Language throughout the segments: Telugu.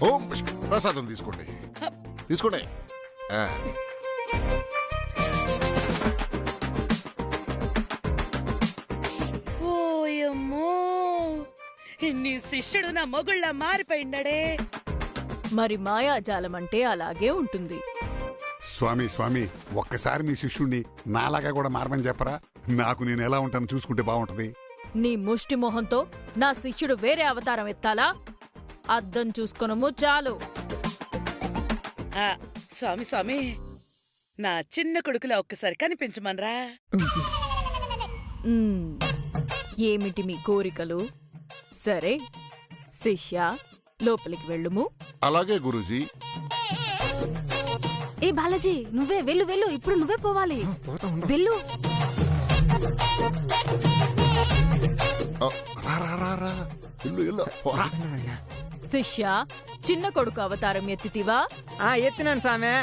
ఓం ప్రసాదం తీసుకోండి తీసుకోండి. ఓయమ్మో, నీ శిష్యుడు నా మొగుళ్ళ మారిపోయిండడే. మరి మాయాజాలం అంటే అలాగే ఉంటుంది. స్వామి స్వామి, ఒక్కసారి మీ శిష్యుణ్ణి నాలాగా కూడా మారమని చెప్పరా? నాకు నేను ఎలా ఉంటాను చూసుకుంటే బాగుంటది. నీ ముష్టి మొహంతో నా శిష్యుడు వేరే అవతారం ఎత్తాలా? అద్దం చూసుకొనము చాలు. స్వామి స్వామి, నా చిన్న కొడుకులా ఒక్కసారి కనిపించమనరా. ఏమిటి మీ కోరికలు? సరే శిష్య, లోపలికి వెళ్ళుము. అలాగే గురూజీ. ఏ బాలాజీ, నువ్వే వెళ్ళు వెళ్ళు, ఇప్పుడు నువ్వే పోవాలి. వెళ్ళు. శిష్య, చిన్న కొడుకు అవతారం ఎత్తితివా? ఎత్తినాను సామే.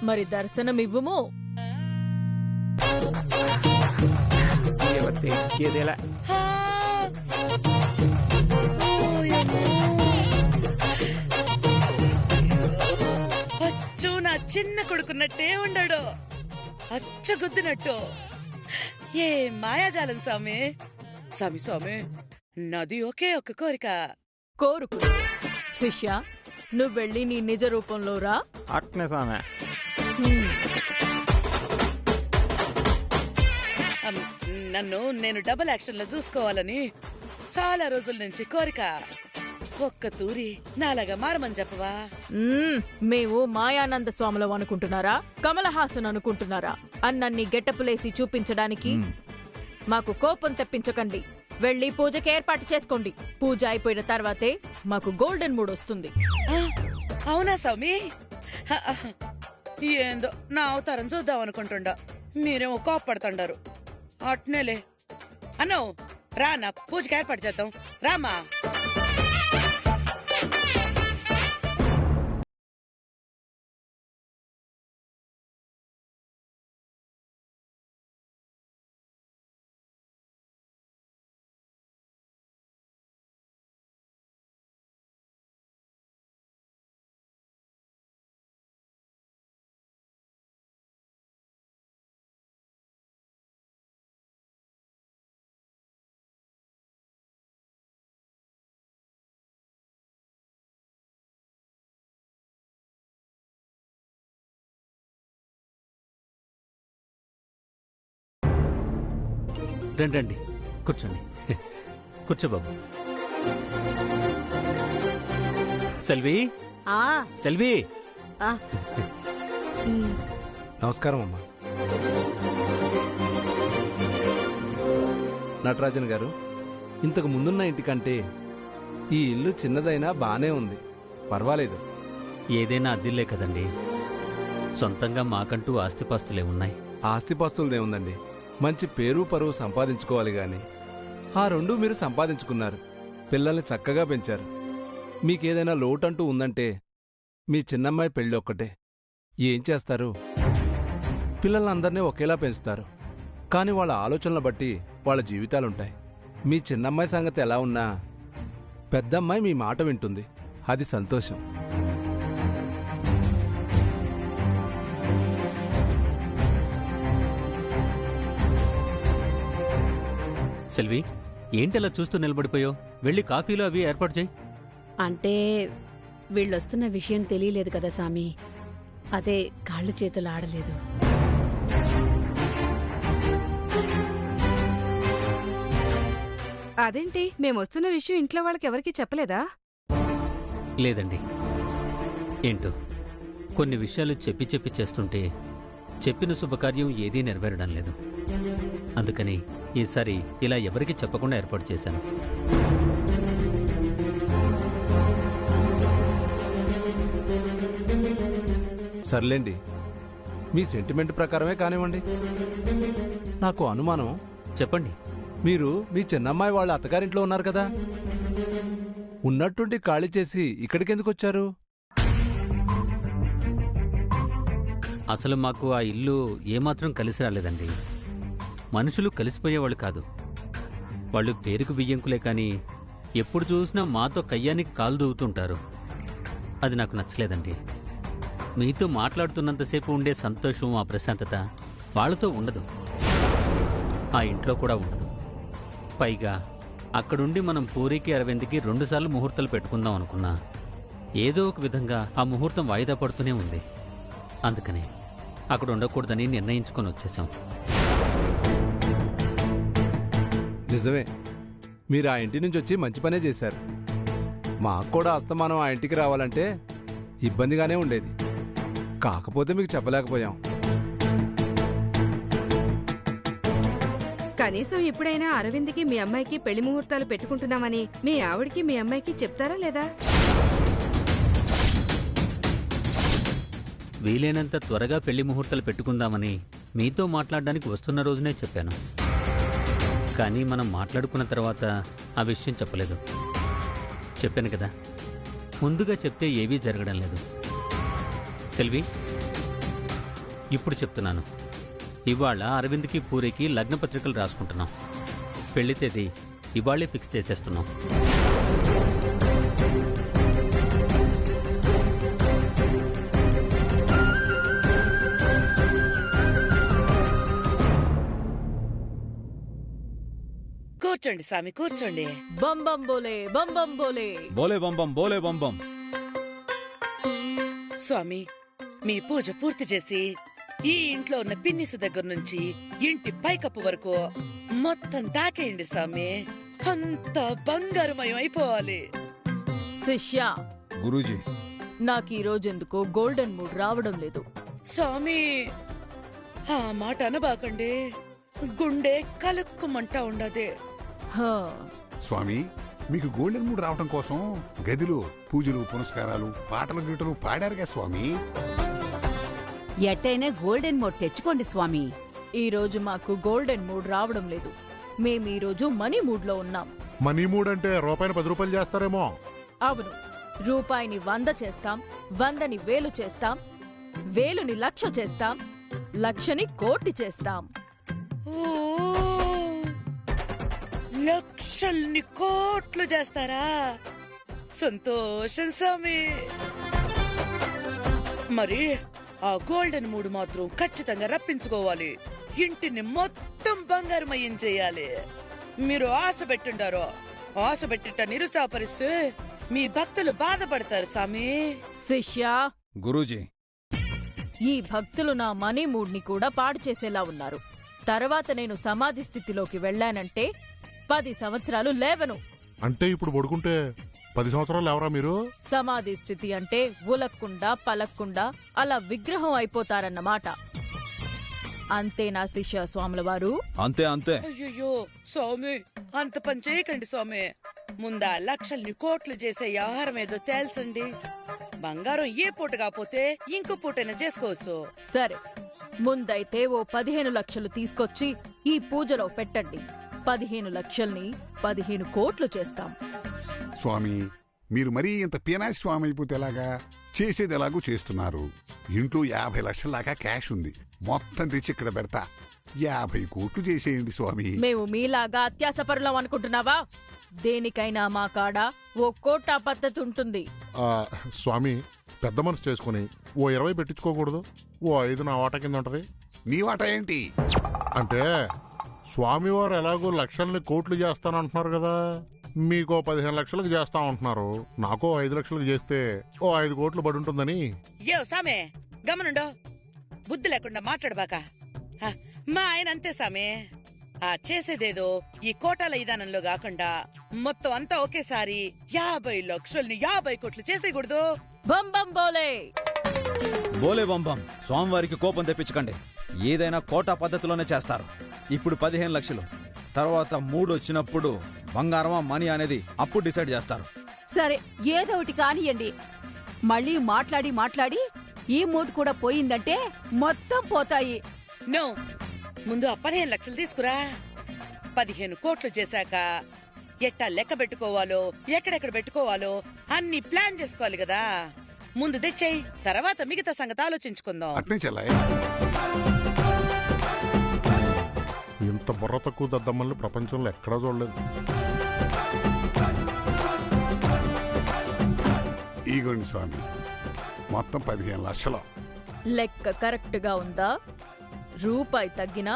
మరి దర్శనమివ్వుము. అచ్చు నా చిన్న కొడుకున్నట్టే ఉండడు, అచ్చు గుద్దినట్టు. ఏ మాయాజాలం స్వామి. స్వామి స్వామి, నాది ఒకే ఒక్క కోరిక. కోరుకు. శిష్య, నువ్వెళ్ళి నీ నిజ రూపంలో రా. అట్నే సామే. నన్ను నేను డబుల్ యాక్షన్ లో చూసుకోవాలని చాలా రోజుల నుంచి కోరిక. ఒక్క తూరి నాలాగా మారమని చెప్పవా? మేము మాయానంద స్వాములం అనుకుంటున్నారా, కమలహాసన్ అనుకుంటున్నారా? అన్నన్ని గెట్టపులేసి చూపించడానికి మాకు కోపం తెప్పించకండి. వెళ్ళి పూజకి ఏర్పాటు చేసుకోండి. పూజ అయిపోయిన తర్వాతే మాకు గోల్డెన్ మూడ్ వస్తుంది. అవునా స్వామి? ఏందో నా అవతారం చూద్దాం అనుకుంటుండా, మీరేమో కోప్పడుతుండారు. అట్నేలే అన్నో, రా నా పూజకి ఏర్పాటు చేద్దాం. రామా. రండి, కూర్చోండి. కూర్చో బాబు. సెల్వి, సెల్వి. నమస్కారం అమ్మా. నటరాజన్ గారు, ఇంతకు ముందున్న ఇంటికంటే ఈ ఇల్లు చిన్నదైనా బానే ఉంది, పర్వాలేదు. ఏదైనా అద్దిల్లే కదండి. సొంతంగా మాకంటూ ఆస్తిపాస్తులే ఉన్నాయి. ఆస్తిపాస్తులదేముందండి, మంచి పేరు పరువు సంపాదించుకోవాలి గాని ఆ రెండూ మీరు సంపాదించుకున్నారు. పిల్లల్ని చక్కగా పెంచారు. మీకేదైనా లోటంటూ ఉందంటే మీ చిన్నమ్మాయి పెళ్ళి ఒక్కటే. ఏం చేస్తారు? పిల్లలందరినీ ఒకేలా పెంచుతారు, కాని వాళ్ళ ఆలోచనలు బట్టి వాళ్ళ జీవితాలుంటాయి. మీ చిన్నమ్మాయి సంగతి ఎలా ఉన్నా పెద్దమ్మాయి మీ మాట వింటుంది, అది సంతోషం. సెల్వి, ఏంటలా చూస్తూ నిలబడిపోయావు? వెళ్ళి కాఫీలో అవి ఏర్పాటు చేయి. అంటే వీళ్ళొస్తున్న విషయం తెలియలేదు కదా సామి, అదే కాళ్ళు చేతులు ఆడలేదు. అదేంటి, మేమొస్తున్న విషయం ఇంట్లో వాళ్ళకి ఎవరికీ చెప్పలేదా? లేదండి. ఏంటో కొన్ని విషయాలు చెప్పి చెప్పి చేస్తుంటే చెప్పిన శుభకార్యం ఏదీ నెరవేరడం లేదు. అందుకని ఈసారి ఇలా ఎవరికి చెప్పకుండా ఏర్పాటు చేశాను. సర్లేండి, మీ సెంటిమెంట్ ప్రకారమే కానివ్వండి. నాకు అనుమానం. చెప్పండి. మీరు మీ చిన్నమ్మాయి వాళ్ళ అత్తగారింట్లో ఉన్నారు కదా, ఉన్నట్టుండి ఖాళీ చేసి ఇక్కడికెందుకొచ్చారు? అసలు మాకు ఆ ఇల్లు ఏమాత్రం కలిసి రాలేదండి. మనుషులు కలిసిపోయేవాళ్ళు కాదు. వాళ్ళు పేరుకు బియ్యంకులే కానీ ఎప్పుడు చూసినా మాతో కయ్యానికి కాలు దూవుతుంటారు. అది నాకు నచ్చలేదండి. మీతో మాట్లాడుతున్నంతసేపు ఉండే సంతోషం, ఆ ప్రశాంతత వాళ్ళతో ఉండదు, ఆ ఇంట్లో కూడా ఉండదు. పైగా అక్కడుండి మనం పూరికి అరవింద్కి 2 సార్లు ముహూర్తాలు పెట్టుకుందాం అనుకున్నా ఏదో ఒక విధంగా ఆ ముహూర్తం వాయిదా పడుతూనే ఉంది. అందుకని అక్కడ ఉండకూడదని నిర్ణయించుకొని వచ్చేసాం. నిజమే, మీరు ఆ ఇంటి నుంచి వచ్చి మంచి పనే చేశారు. మాకు కూడా అస్తమానం ఆ ఇంటికి రావాలంటే ఇబ్బందిగానే ఉండేది. కాకపోతే మీకు చెప్పలేకపోయాం. కనీసం ఇప్పుడైనా అరవింద్కి మీ అమ్మాయికి పెళ్లి ముహూర్తాలు పెట్టుకుంటున్నామని మీ ఆవిడికి మీ అమ్మాయికి చెప్తారా లేదా? వీలైనంత త్వరగా పెళ్లి ముహూర్తాలు పెట్టుకుందామని మీతో మాట్లాడడానికి వస్తున్న రోజునే చెప్పాను. కానీ మనం మాట్లాడుకున్న తర్వాత ఆ విషయం చెప్పలేదు. చెప్పాను కదా, ముందుగా చెప్తే ఏవీ జరగడం లేదు. సెల్వి, ఇప్పుడు చెప్తున్నాను. ఇవాళ అరవింద్కి పూరికి లగ్న పత్రికలు రాసుకుంటున్నాం. పెళ్లి తేదీ ఇవాళే ఫిక్స్ చేసేస్తున్నాం. కూర్చోండి స్వామి, కూర్చోండి. బంబం బోలే బంబం బోలే. బోలే బంబం బోలే బంబం. స్వామి, మీ పూజ పూర్తి చేసి ఈ ఇంట్లో ఉన్న పిన్నిసు దగ్గర నుంచి ఇంటి పైకప్పు వరకు మొత్తం తాకేయండి స్వామి. అంత బంగారుమయం అయిపోవాలి. శిష్య, గురూజీ, నాకు ఈ రోజెందుకో గోల్డెన్ మూడ్ రావడం లేదు. స్వామి, ఆ మాట అనబాకండి. గుండె కలుక్కుమంటా ఉండదే. హా, స్వామి, మీకు గోల్డెన్ మూడ్ రావటం కోసం గదిలో పూజలు, పునస్కారాలు, పాటలు, గీటలు పాడారుగా స్వామి. ఎట్టయినా గోల్డెన్ మోడ్ తెచ్చుకోండి స్వామి. ఈ రోజు మాకు గోల్డెన్ మూడ్ రావడం లేదు. మేం ఈ రోజు మనీ మూడ్ లో ఉన్నాం. మనీ మూడ్ అంటే రూపాయిని 10 రూపాయలు చేస్తారేమో. అవును, రూపాయిని 100 చేస్తాం, 100ని 1000 చేస్తాం, 1000ని 1,00,000 చేస్తాం, 1,00,000ని 1,00,00,000 చేస్తాం. ఓ, లక్షల్ని కోట్లు చేస్తారా? సంతోషం స్వామి. మరి ఆ గోల్డెన్ మూడు మాత్రం ఖచ్చితంగా రప్పించుకోవాలి. ఇంటిని మొత్తం బంగారమయం చేయాలి. మీరు ఆశ పెట్టుంటారో, ఆశ పెట్టిట నిరుత్సాహపరిస్తే మీ భక్తులు బాధపడతారు స్వామి. శిష్య, గురూజీ, ఈ భక్తులు నా మనీ మూడ్ ని కూడా పాడు చేసేలా ఉన్నారు. తర్వాత నేను సమాధి స్థితిలోకి వెళ్ళానంటే 10 సంవత్సరాలు లేవను. అంటే ఇప్పుడు పడుకుంటే 10 సంవత్సరాలు ఎవరా మీరు? సమాధి స్థితి అంటే ఉలక్కుండా పలక్కుండా అలా విగ్రహం అయిపోతారన్నమాట. అంతేనా శిష్య స్వాముల వారు? అంతే అంతే. అయ్యో స్వామి, అంత పని చేయకండి స్వామి. ముందా లక్షల్ని కోట్లు చేసే వ్యవహారం ఏదో తేల్చండి. బంగారం ఏ పూట కాకపోతే ఇంకో పూటైనా చేసుకోవచ్చు. సరే, ముందైతే ఓ 15 లక్షలు తీసుకొచ్చి ఈ పూజలో పెట్టండి. 15 లక్షల్ని 15 కోట్లు చేస్తాం. స్వామి, మీరు మరీ ఇంత పీనాసి స్వామి అయిపోతే ఎలాగా? చేసేది ఎలాగూ చేస్తున్నారు. ఇంట్లో 50 లక్షల దాకా క్యాష్ ఉంది. మొత్తం తెచ్చి ఇక్కడ పెడతా. 50 కోట్లు చేసేయండి స్వామి. మేము మీలాగా అత్యాసపరులం అనుకుంటున్నావా? దేనికైనా మా కాడ ఓ కోటా పద్ధతి ఉంటుంది. స్వామి, పెద్ద మనసు చేసుకుని ఓ 20 పెట్టించుకోకూడదు? ఓ 5 నా వాటా కింద ఉంటది. నీ వాటా ఏంటి? అంటే స్వామివారు ఎలాగో లక్షల్ని కోట్లు చేస్తానంటున్నారు కదా, మీకో 15 లక్షలకు చేస్తా ఉంటున్నారు. నాకో 5 లక్షలకు చేస్తే ఓ 5 కోట్లు పడి ఉంటుందని. ఏ సామే, గమనుండో. బుద్ధి లేకుండా మాట్లాడబాక. మా ఆయన అంతే సామే. ఆ చేసేదేదో ఈ కోటాల విధానంలో కాకుండా మొత్తం అంతా ఒకేసారి 50 లక్షల్ని 50 కోట్లు చేసేయకూడదు. బంబం బోలే. బోలే బంబం. స్వామివారికి కోపం తెప్పించకండి. ఏదైనా కోటా పద్ధతిలోనే చేస్తారు. ఇప్పుడు 15 లక్షలు, తర్వాత 3 వచ్చినప్పుడు బంగారమా మనీ అనేది అప్పుడు డిసైడ్ చేస్తారు. సరే, ఏదో ఒకటి కానియండి. మళ్ళీ మాట్లాడి ఈ మూడ్ కూడా పోయిందంటే మొత్తం పోతాయి. నో, ముందు ఆ 15 లక్షలు తీసుకురా. 15 కోట్లు చేశాక ఎట్టా లెక్క పెట్టుకోవాలో, ఎక్కడెక్కడ పెట్టుకోవాలో అన్ని ప్లాన్ చేసుకోవాలి కదా. ముందు తెచ్చేయి, తర్వాత మిగతా సంగతి ఆలోచించుకుందాం. అట్నే చెల్లాయి. ఇంత ఇంత బుర్ర తక్కువ దద్దమ్మల్ని ప్రపంచంలో ఎక్కడా చూడలేదు. ఈగోండి స్వామి, మొత్తం 15 లక్షలు. లెక్క కరెక్ట్ గా ఉందా? రూపాయి తగ్గినా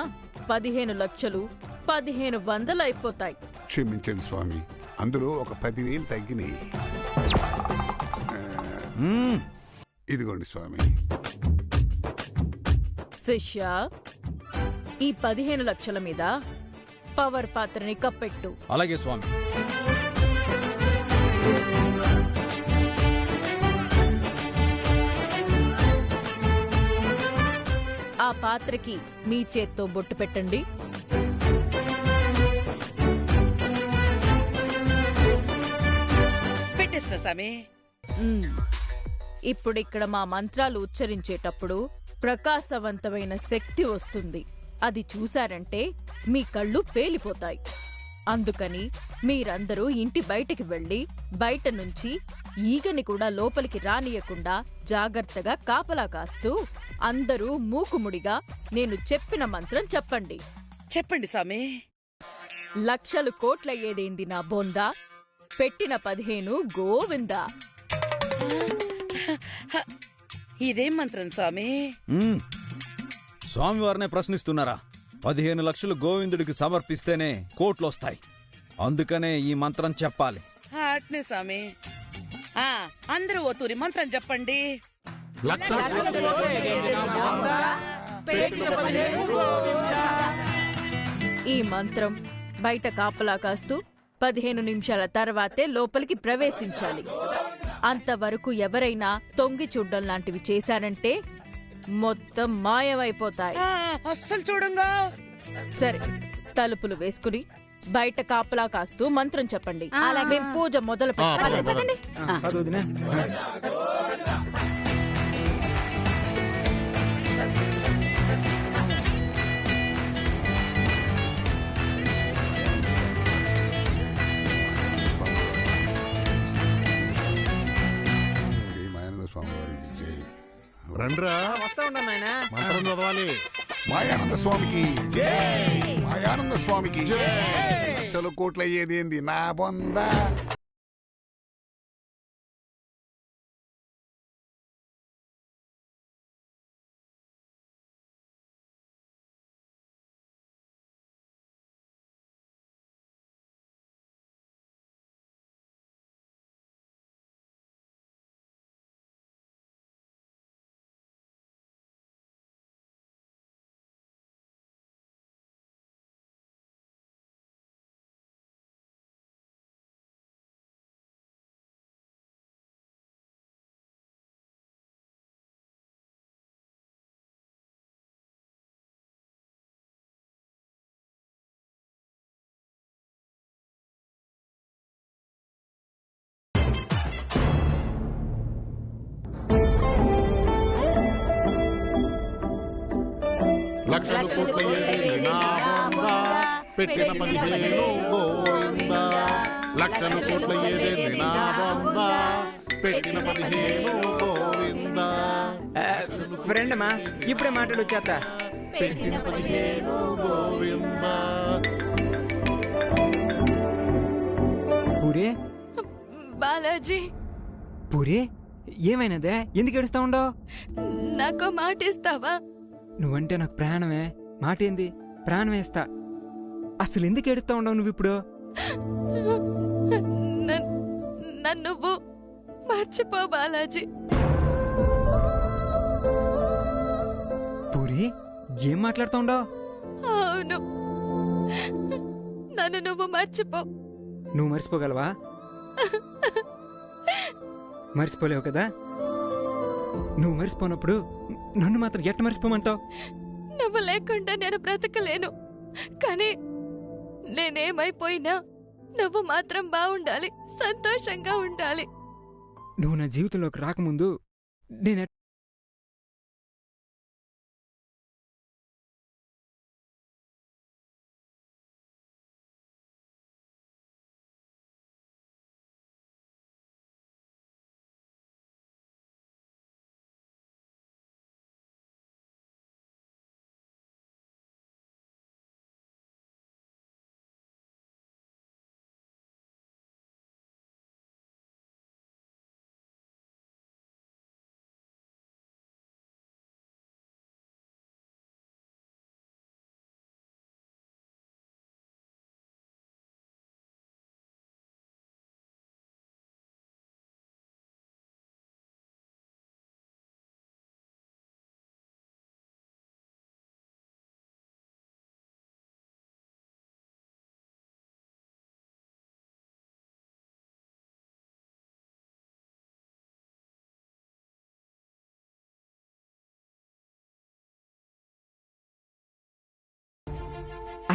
15 లక్షలు 1500 అయిపోతాయి. క్షమించండి స్వామి, అందులో ఒక 10,000 తగ్గినాయి. ఇదిగోండి స్వామి. శిష్య, ఈ 15 లక్షల మీద పవర్ పాత్రని కప్పెట్టు. అలాగే స్వామి. ఆ పాత్రకి మీ చేత్తో బొట్టు పెట్టండి. పెట్టేసిన సామి. ఇప్పుడిక్కడ మా మంత్రాలు ఉచ్చరించేటప్పుడు ప్రకాశవంతమైన శక్తి వస్తుంది. అది చూశారంటే మీ కళ్ళు పేలిపోతాయి. అందుకని మీరందరూ ఇంటి బయటికి వెళ్లి బయట నుంచి ఈగని కూడా లోపలికి రానియకుండా జాగ్రత్తగా కాపలా కాస్తూ అందరూ మూకుముడిగా నేను చెప్పిన మంత్రం చెప్పండి. చెప్పండి సామి. లక్షలు కోట్లయ్యేదేంది నా బొందా, పెట్టిన 15 గోవిందా. ఇదేం మంత్రం స్వామి? స్వామివారినే ప్రశ్నిస్తున్నారా? 15 లక్షలు గోవిందుడికి సమర్పిస్తేనే కోట్లొస్తాయి. అందుకనే ఈ మంత్రం చెప్పాలి. అట్నే స్వామి. అందరూ ఓ తూరి మంత్రం చెప్పండి. ఈ మంత్రం బయట కాపలా కాస్తూ 15 నిమిషాల తర్వాతే లోపలికి ప్రవేశించాలి. అంతవరకు ఎవరైనా తొంగి చూడ్డం లాంటివి చేశారంటే మొత్తం మాయమైపోతాయి. అస్సలు చూడంగా. సరే, తలుపులు వేసుకుని బయట కాపలా కాస్తూ మంత్రం చెప్పండి. మేం పూజ మొదలు పెట్టండి. రండ్రా, మంత్రం చదవాలి. మాయానంద స్వామికి జై, మాయానంద స్వామికి జై. లక్షల కోట్లయ్యేదేంది నా బొందా. లక్షలు కోట్లయ్యేది నా బొందా, పెట్టిన 15 గోవిందా. లక్షలు కోట్లయ్యేది నా బొందా, పెట్టిన 15 గోవిందా. ఫ్రెండ్ అమ్మా, ఇప్పుడే మాట్లాడు వచ్చేస్తా. పెట్టిన 15 గోవిందా. పూరి, బాలాజీ. పూరి, ఏమైనదే? ఎందుకు ఏడుస్తా ఉండవు? నాకు మాట ఇస్తావా? నువ్వంటే నాకు ప్రాణమే. మాట ఏంది? ప్రాణం వేస్తా. అసలు ఎందుకు ఏడుస్తా ఉండవు నువ్వు ఇప్పుడు? నన్ను మర్చిపో బాలాజీ. పూరి, ఏం మాట్లాడుతా ఉండవు? అవును, నన్ను నువ్వు మర్చిపో. నువ్వు మర్చిపోగలవా? మర్చిపోలేవు కదా. నువ్వు మర్చిపోనప్పుడు నన్ను మాత్రం ఎట్ట మర్చిపోమంటావు? నువ్వు లేకుండా నేను బ్రతకలేను. కానీ నేనేమైపోయినా నువ్వు మాత్రం బాగుండాలి, సంతోషంగా ఉండాలి. నువ్వు నా జీవితంలోకి రాకముందు నేను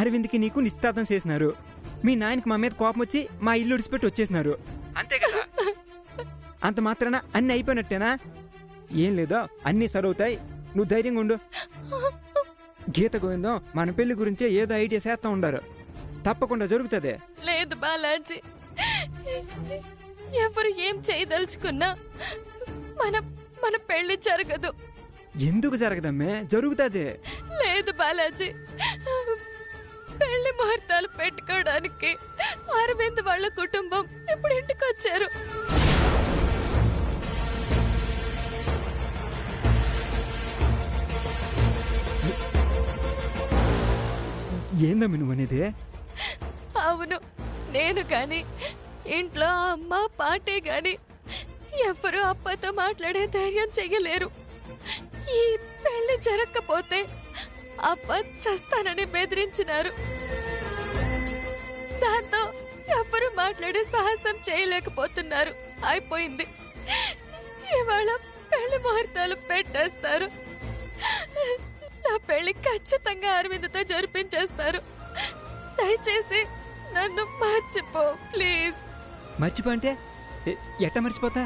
అరవింద్కి నీకు నిశ్చితార్థం చేసినారు. మీ నాయనకి మా మీద కోపం వచ్చి మా ఇల్లు విడిచిపెట్టి వచ్చేసినారు. అంతే కదా? అంత మాత్రాన అన్ని అయిపోయినట్టేనా? ఏం లేదో అన్నీ సరవుతాయి, నువ్వు ధైర్యంగా ఉండు. గీత గోవిందం మన పెళ్లి గురించే ఏదో ఐడియా చేస్తా ఉండారు, తప్పకుండా జరుగుతుంది. లేదు బాలాజీ, ఎవరు ఏం చేయదలుచుకున్నా మన మన పెళ్లి జరగదు. ఎందుకు జరగదమ్మే? జరుగుతుంది. లేదు బాలాజీ, పెళ్లి ముహూర్తాలు పెట్టుకోవడానికి అరవింద్ వాళ్ళ కుటుంబం ఇప్పుడు ఇంటికి వచ్చారు. ఏందమ్మ నువ్వు అనేది? అవును, నేను గాని ఇంట్లో అమ్మ పాటే గాని ఎవరు అప్పతో మాట్లాడే ధైర్యం చెయ్యలేరు. ఈ పెళ్లి జరగకపోతే అప్ప చస్తానని బెదిరించినారు. దాంతో ఎవరు మాట్లాడే సాహసం చేయలేకపోతున్నారు. అయిపోయింది, ఇవాళ పెళ్లి ముహూర్తాలు పెట్టేస్తారు. నా పెళ్లి ఖచ్చితంగా అరవింద్తో జరిపించేస్తారు. దయచేసి నన్ను మర్చిపో ప్లీజ్. మర్చిపో అంటే ఎట్ట మర్చిపోతా?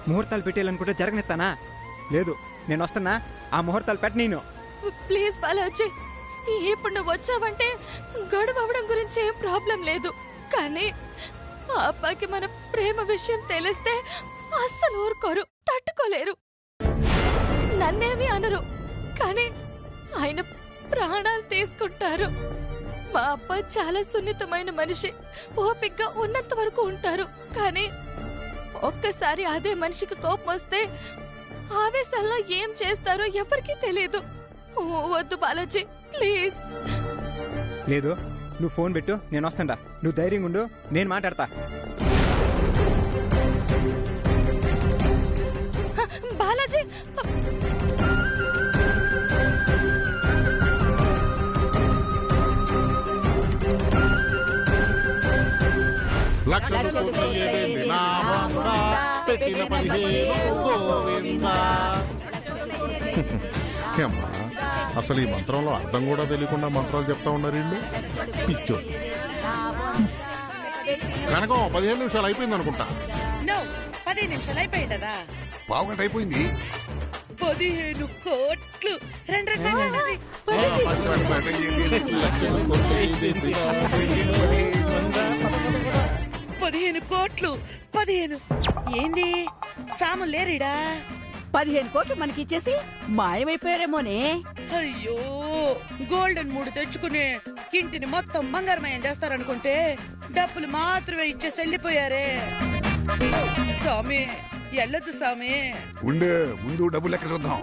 ముహూర్తాలు పెట్టేయాలనుకుంటే జరగనిస్తానా? లేదు, నేను వస్తున్నా, ఆ ముహూర్తాలు పెట్ట నేను. ప్లీజ్ బాలాజీ, ఇప్పుడు నువ్వు వచ్చావంటే గొడవ అవడం గురించి ఏం ప్రాబ్లం లేదు. కానీ ఆ అబ్బాయికి మన ప్రేమ విషయం తెలిస్తే అస్సలు ఊరుకోరు, తట్టుకోలేరు. నన్నేమి అనరు, కానీ ఆయన ప్రాణాలు తీసుకుంటారు. మా అబ్బాయి చాలా సున్నితమైన మనిషి, ఓపికగా ఉన్నంత వరకు ఉంటారు. కానీ ఒక్కసారి అదే మనిషికి కోపం వస్తే ఆవేశంలో ఏం చేస్తారో ఎవరికీ తెలియదు. వద్దు బాలాజీ, ప్లీజ్. లేదు, నువ్వు ఫోన్ పెట్టు, నేను వస్తాడా. నువ్వు ధైర్యంగా ఉండు, నేను మాట్లాడతా. బాలాజీ, లక్షలు పెట్టిన 15 గోవిందా. ఏమ్మా, అసలు ఈ మంత్రంలో అర్థం కూడా తెలియకుండా మంత్రాలు చెప్తా ఉన్నారు వీళ్ళు. పిచ్చో కనకం 15 నిమిషాలు అయిపోయింది అనుకుంటా. 10 నిమిషాలు అయిపోయిందా? పావుగంట అయిపోయింది. 15 కోట్లు. రండి రండి రండి. 15 కోట్లు. 15 ఏంది సాము లేరీడా? 15 కోట్లు మనకిచ్చేసి మాయమైపోయారేమోనే. అయ్యో, గోల్డెన్ 3 తెచ్చుకుని ఇంటిని మొత్తం బంగారమయం చేస్తారనుకుంటే డబ్బులు మాత్రమే ఇచ్చేసి వెళ్ళిపోయారే. స్వామి, ఎల్లదు స్వామి. ఉండే ముందు డబ్బు లెక్క చూద్దాం.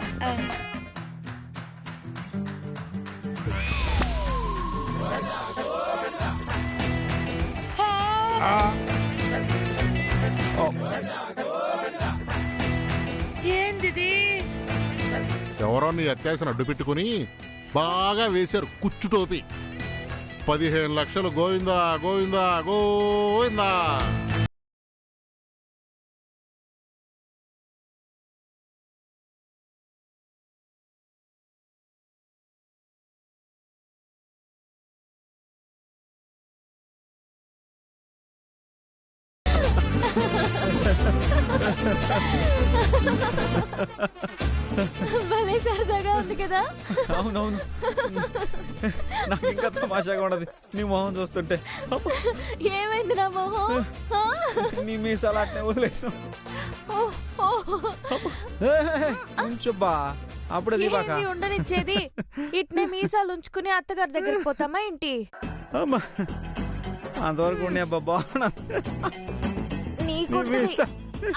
ఏందిది? ఎవరో నీ అత్యాశను అడ్డు పెట్టుకుని బాగా వేశారు కుచ్చు టోపీ. 15 లక్షలు గోవిందా గోవిందా గోవిందా. భలే సరదాగా ఉంది కదా? అవునవును, నాకు ఇంకా తమాషాగా ఉండదు నీ మొహం చూస్తుంటే. ఏమైంది నా మొహం? నీ మీసాలు అట్నే వదిలేసాం. ఉంచుబ్బా, అప్పుడే దివాక ఉండనిచ్చేది. ఇట్నే మీసాలు ఉంచుకుని అత్తగారి దగ్గరికి పోతామా ఏంటి? అమ్మా, అంతవరకు ఉండే అబ్బా బాగున్నది.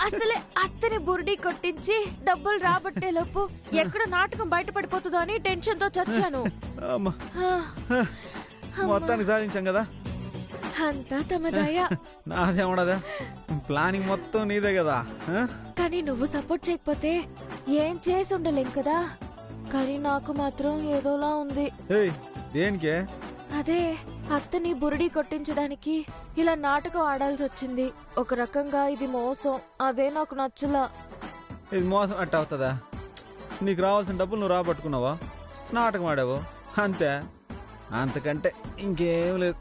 అసలే అత్తని బుర్డీ కొట్టించి డబ్బులు రాబట్టే లోపు ఎక్కడ నాటకం బయటపడిపోతుందో అని టెన్షన్ తో చచ్చాను. మొత్తానికి సాధించాం కదా. అంతా తమదయ. నాదేముండదా, ప్లానింగ్ మొత్తం నీదే కదా. కానీ నువ్వు సపోర్ట్ చేయకపోతే ఏం చేసి ఉండలేం కదా. కానీ నాకు మాత్రం ఏదోలా ఉంది. దేనికే? అదే, అత్తని బురిడి కొట్టించడానికి ఇలా నాటకం ఆడాల్సి వచ్చింది. ఒక రకంగా ఇది మోసం. అదే నాకు నచ్చలా. ఇది మోసం అట్ట అవుతుందా? నీకు రావాల్సిన డబ్బులు నువ్వు రాబట్టుకున్నావా, నాటకం ఆడావు అంతే. అంతకంటే ఇంకేం లేదు.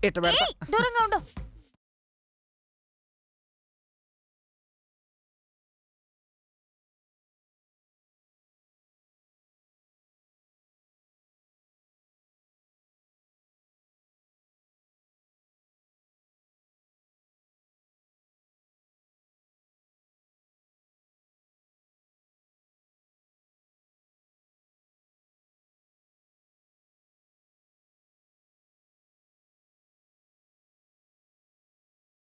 ఇట్ట పెడతా దూరంగా ఉండు.